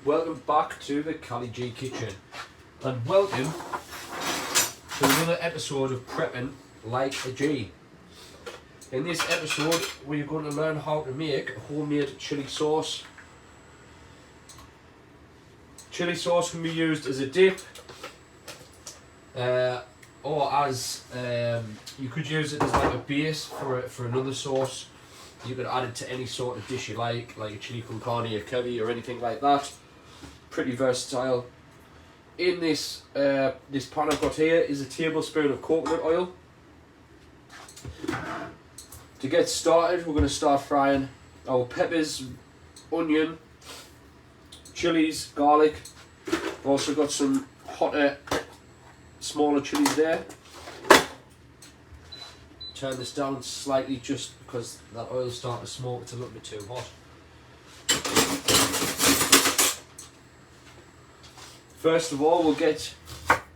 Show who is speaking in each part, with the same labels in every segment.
Speaker 1: Welcome back to the Cali G Kitchen, and welcome to another episode of Prepping Like a G. In this episode we're going to learn how to make a homemade chili sauce. Chili sauce can be used as a dip, or as you could use it as like a base for another sauce. You can add it to any sort of dish you like a chili con carne, a curry, or anything like that. Pretty versatile. In this this pan I've got here is a tablespoon of coconut oil. To get started, we're going to start frying our peppers, onion, chilies, garlic. I've also got some hotter, smaller chilies there. Turn this down slightly just because that oil's starting to smoke, it's a little bit too hot. First of all, we'll get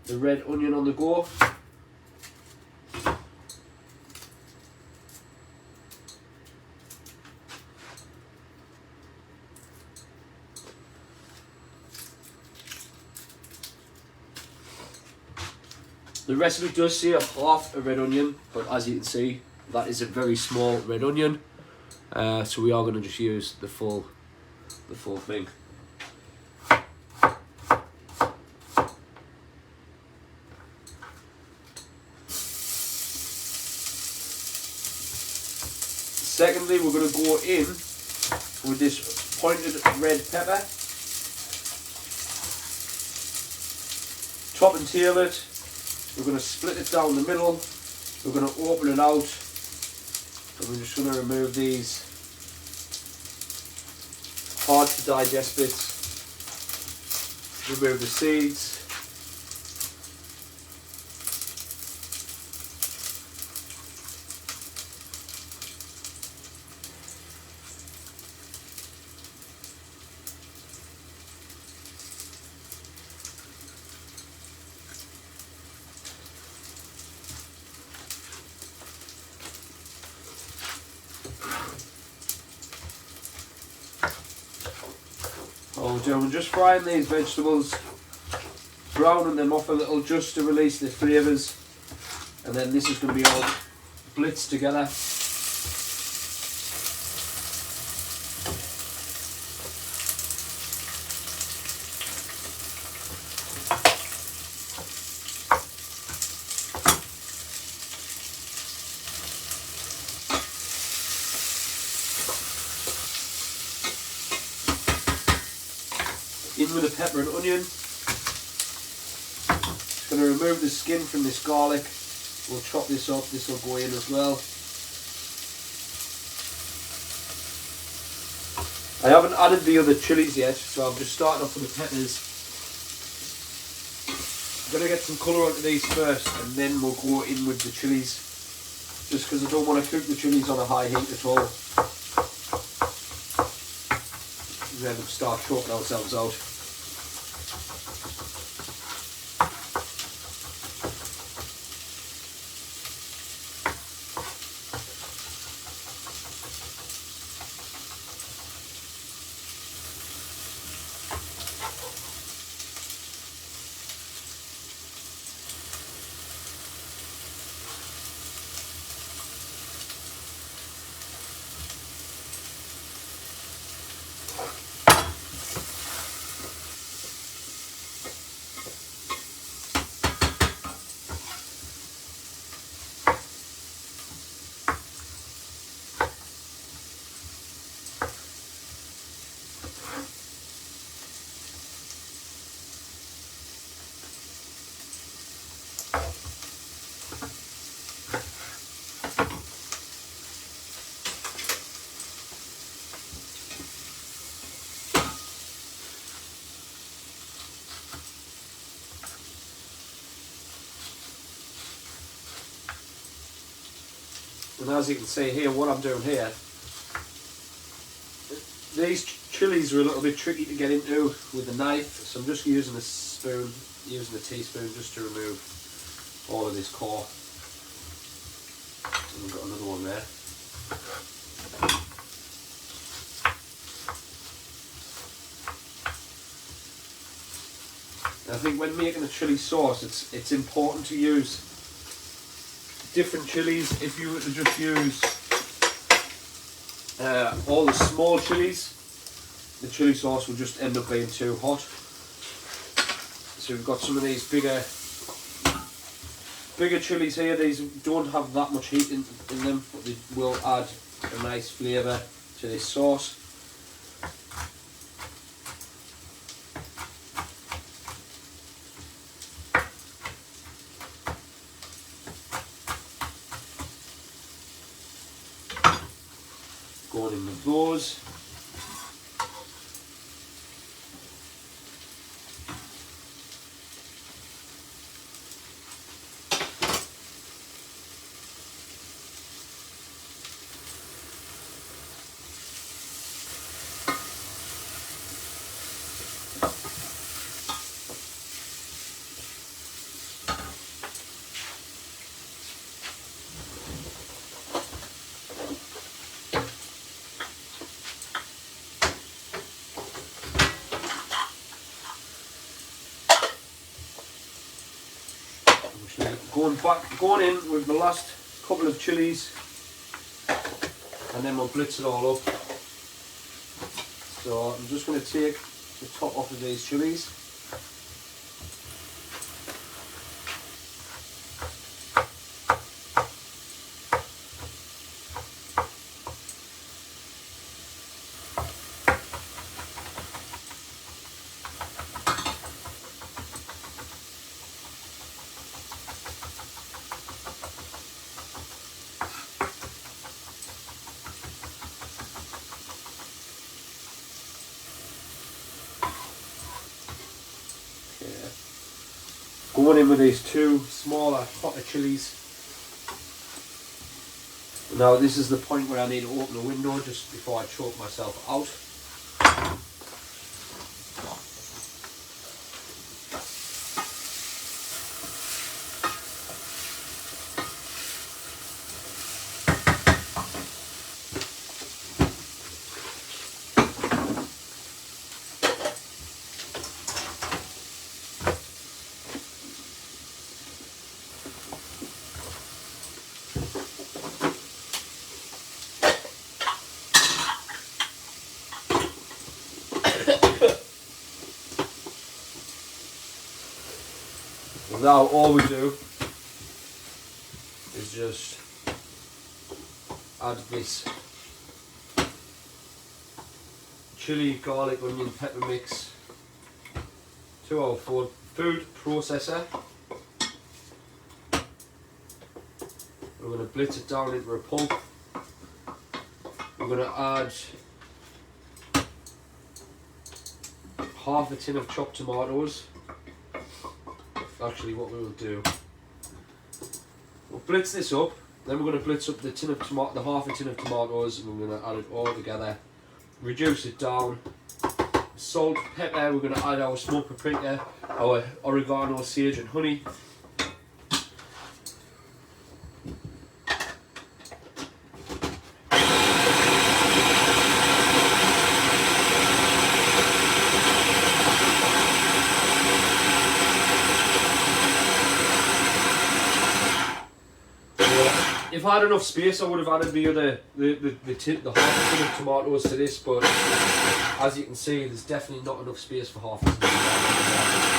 Speaker 1: the red onion on the go. The recipe does say half a red onion, but as you can see, that is a very small red onion. So we are going to just use the full thing. Secondly, we're going to go in with this pointed red pepper. Top and tail it. We're going to split it down the middle. We're going to open it out. And we're just going to remove these hard to digest bits. Remove the seeds. We're just frying these vegetables, browning them off a little just to release the flavours, and then this is going to be all blitzed together. In with the pepper and onion. Just going to remove the skin from this garlic. We'll chop this up, this will go in as well. I haven't added the other chilies yet, so I'm just starting off with the peppers. I'm going to get some colour onto these first, and then we'll go in with the chilies. Just because I don't want to cook the chilies on a high heat at all. We end up start choking ourselves out. And as you can see here, what I'm doing here, these chilies are a little bit tricky to get into with the knife, so I'm just using a spoon, using a teaspoon just to remove all of this core. And we've got another one there. I think when making a chili sauce, it's important to use different chilies. If you were to just use all the small chilies, the chili sauce will just end up being too hot. So we've got some of these bigger chilies here. These don't have that much heat in them, but they will add a nice flavour to this sauce. Going in with those. Going in with the last couple of chilies, and then we'll blitz it all up. So I'm just going to take the top off of these chilies. Going in with these two smaller, hotter chilies. Now this is the point where I need to open the window just before I choke myself out. Now all we do is just add this chili, garlic, onion, pepper mix to our food processor. We're going to blitz it down into a pulp. We're going to add half a tin of chopped tomatoes. Actually, what we will do, we'll blitz this up, then we're going to blitz up the half a tin of tomatoes, and we're going to add it all together, reduce it down. Salt, pepper, we're going to add our smoked paprika, our oregano, sage and honey. If I had enough space, I would have added the half a tin of tomatoes to this, but as you can see, there's definitely not enough space for half a tin of tomatoes.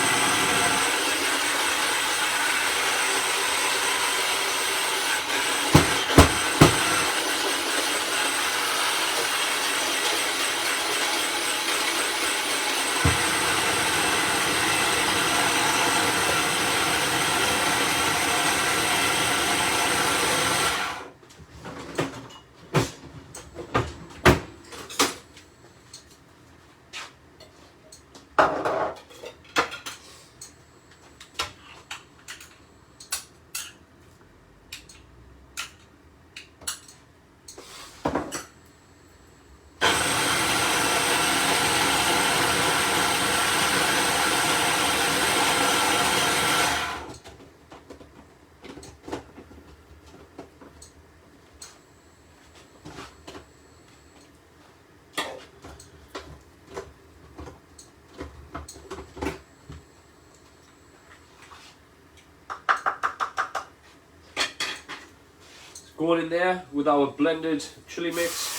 Speaker 1: Going in there with our blended chili mix.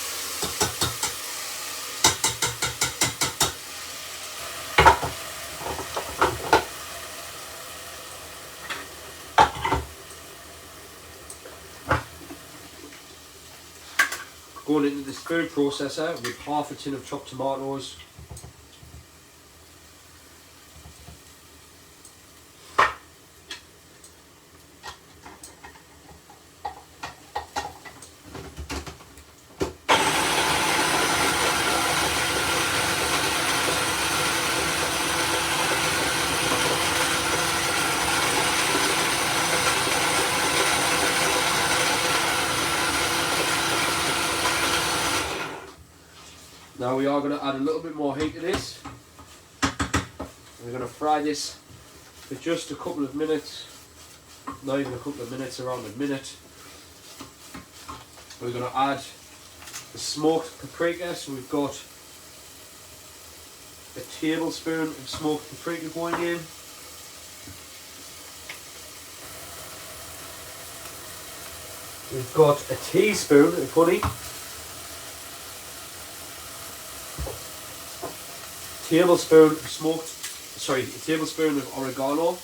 Speaker 1: Going into this food processor with half a tin of chopped tomatoes. Now we are going to add a little bit more heat to this. We're going to fry this for just a couple of minutes, not even a couple of minutes, around a minute. We're going to add the smoked paprika, so we've got a tablespoon of smoked paprika going in. We've got a teaspoon of honey. Tablespoon of a tablespoon of oregano,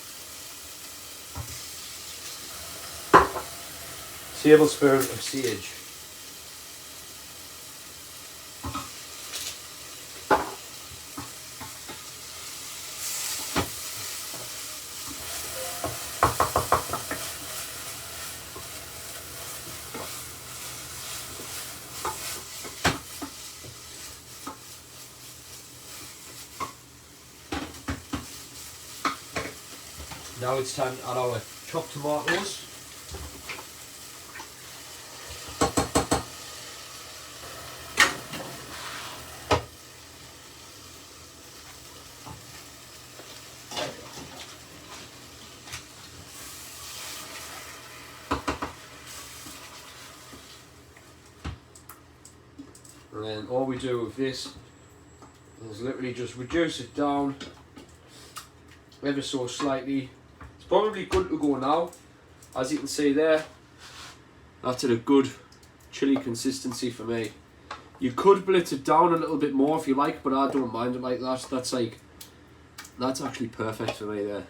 Speaker 1: tablespoon of sage. Now it's time to add our chopped tomatoes. And then all we do with this is literally just reduce it down ever so slightly. Probably good to go now. As you can see there, that's at a good chili consistency for me. You could blitz it down a little bit more if you like, but I don't mind it like that. That's actually perfect for me there.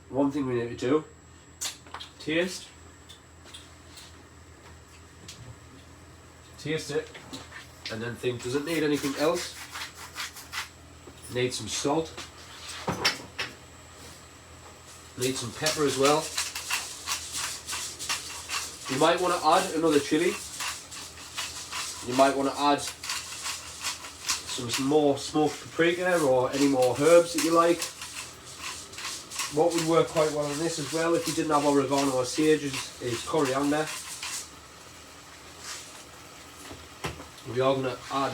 Speaker 1: One thing we need to do, taste it. And then think, does it need anything else? Need some salt. Need some pepper as well. You might want to add another chili. You might want to add some more smoked paprika or any more herbs that you like. What would work quite well in this as well, if you didn't have oregano or sage, is coriander. We are going to add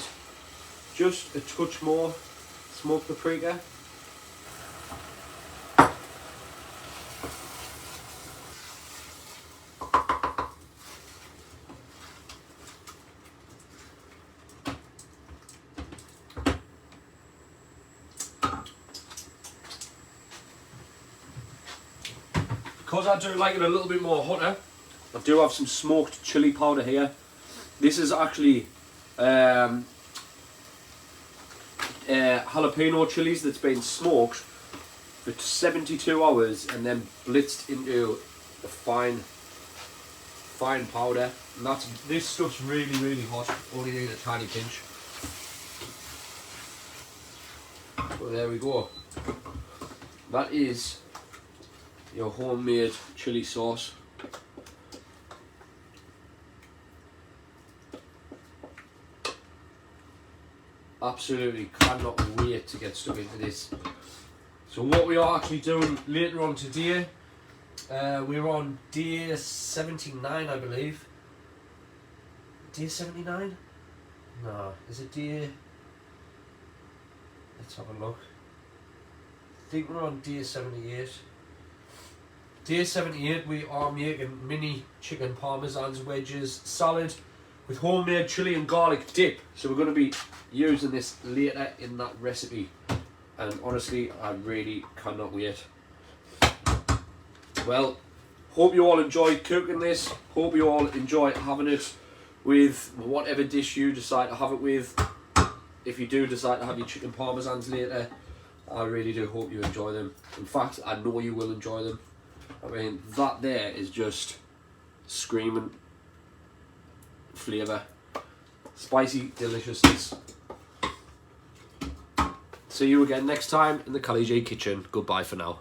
Speaker 1: just a touch more smoked paprika. Because I do like it a little bit more hotter, I do have some smoked chili powder here. This is actually jalapeno chilies that's been smoked for 72 hours and then blitzed into a fine powder. And this stuff's really hot. Only need a tiny pinch. So there we go. That is your homemade chili sauce. Absolutely cannot wait to get stuck into this. So what we are actually doing later on today, we're on day 79, I believe. Day 79? No, is it day... Let's have a look. I think we're on day 78. Day 78 we are making mini chicken parmesans wedges salad with homemade chili and garlic dip. So we're going to be using this later in that recipe. and honestly I really cannot wait. Well, hope you all enjoyed cooking this, hope you all enjoy having it with whatever dish you decide to have it with. If you do decide to have your chicken parmesans later, I really do hope you enjoy them. In fact, I know you will enjoy them. I mean, that there is just screaming flavour. Spicy deliciousness. See you again next time in the Cully J kitchen. Goodbye for now.